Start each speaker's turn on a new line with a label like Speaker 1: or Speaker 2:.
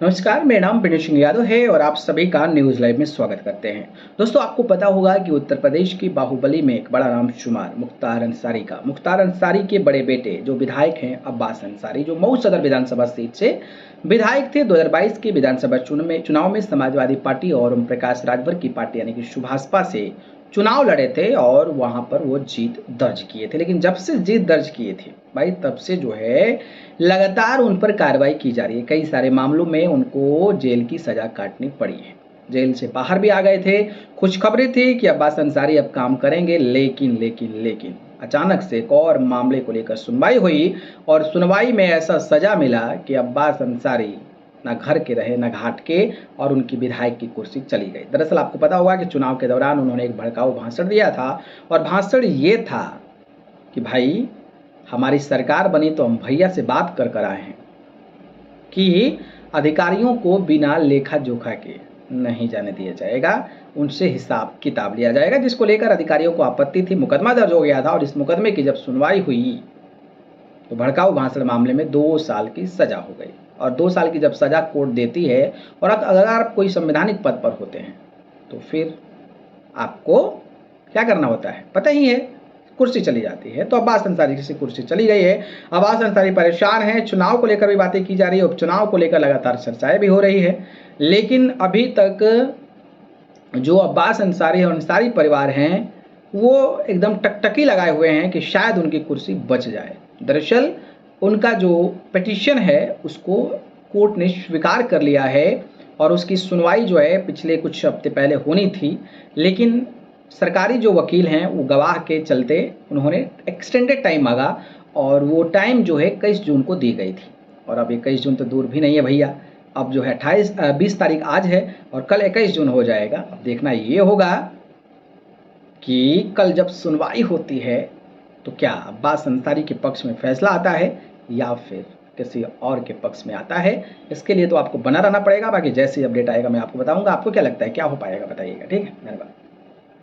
Speaker 1: नमस्कार, मेरा नाम विनय सिंह यादव है और आप सभी का न्यूज़ लाइव में स्वागत करते हैं। दोस्तों, आपको पता होगा कि उत्तर प्रदेश की बाहुबली में एक बड़ा नाम शुमार मुख्तार अंसारी का। मुख्तार अंसारी के बड़े बेटे जो विधायक हैं अब्बास अंसारी, जो मऊ सदर विधानसभा सीट से विधायक थे। 2022 के विधानसभा चुनाव में समाजवादी पार्टी और ओम प्रकाश राजभर की पार्टी यानी कि सुभाषपा से चुनाव लड़े थे और वहां पर वो जीत दर्ज किए थे। लेकिन जब से जीत दर्ज किए थे भाई, तब से जो है लगातार उन पर कार्रवाई की जा रही है। कई सारे मामलों में उनको जेल की सजा काटनी पड़ी है। जेल से बाहर भी आ गए थे। खुशखबरी थी कि अब्बास अंसारी अब काम करेंगे, लेकिन अचानक से एक और मामले को लेकर सुनवाई हुई और सुनवाई में ऐसा सजा मिला कि अब्बास अंसारी ना घर के रहे ना घाट के, और उनकी विधायक की कुर्सी चली गई। दरअसल आपको पता होगा कि चुनाव के दौरान उन्होंने एक भड़काऊ भाषण दिया था और भाषण ये था कि भाई, हमारी सरकार बनी तो हम भैया से बात कर आए हैं कि अधिकारियों को बिना लेखा जोखा के नहीं जाने दिया जाएगा, उनसे हिसाब किताब लिया जाएगा, जिसको लेकर अधिकारियों को आपत्ति थी। मुकदमा दर्ज हो गया था और इस मुकदमे की जब सुनवाई हुई तो भड़काऊ भाषण मामले में 2 साल की सजा हो गई। और 2 साल की जब सजा कोर्ट देती है और अगर आप कोई संवैधानिक पद पर होते हैं तो फिर आपको क्या करना होता है पता ही है, कुर्सी चली जाती है। तो अब्बास अंसारी की कुर्सी चली गई है। अब्बास अंसारी परेशान हैं। चुनाव को लेकर भी बातें की जा रही है, उपचुनाव को लेकर लगातार चर्चाएं भी हो रही है। लेकिन अभी तक जो अब्बास अंसारी और अंसारी परिवार हैं वो एकदम टकटकी लगाए हुए हैं कि शायद उनकी कुर्सी बच जाए। दरअसल उनका जो पिटीशन है उसको कोर्ट ने स्वीकार कर लिया है और उसकी सुनवाई जो है पिछले कुछ हफ्ते पहले होनी थी। लेकिन सरकारी जो वकील हैं वो गवाह के चलते उन्होंने एक्सटेंडेड टाइम मांगा और वो टाइम जो है 21 जून को दी गई थी। और अब 21 जून तो दूर भी नहीं है भैया, अब जो है 20 तारीख आज है और कल 21 जून हो जाएगा। अब देखना ये होगा कि कल जब सुनवाई होती है तो क्या अब्बास अंसारी के पक्ष में फैसला आता है या फिर किसी और के पक्ष में आता है। इसके लिए तो आपको बना रहना पड़ेगा। बाकी जैसे ही अपडेट आएगा मैं आपको बताऊंगा। आपको क्या लगता है क्या हो पाएगा बताइएगा, ठीक है। धन्यवाद।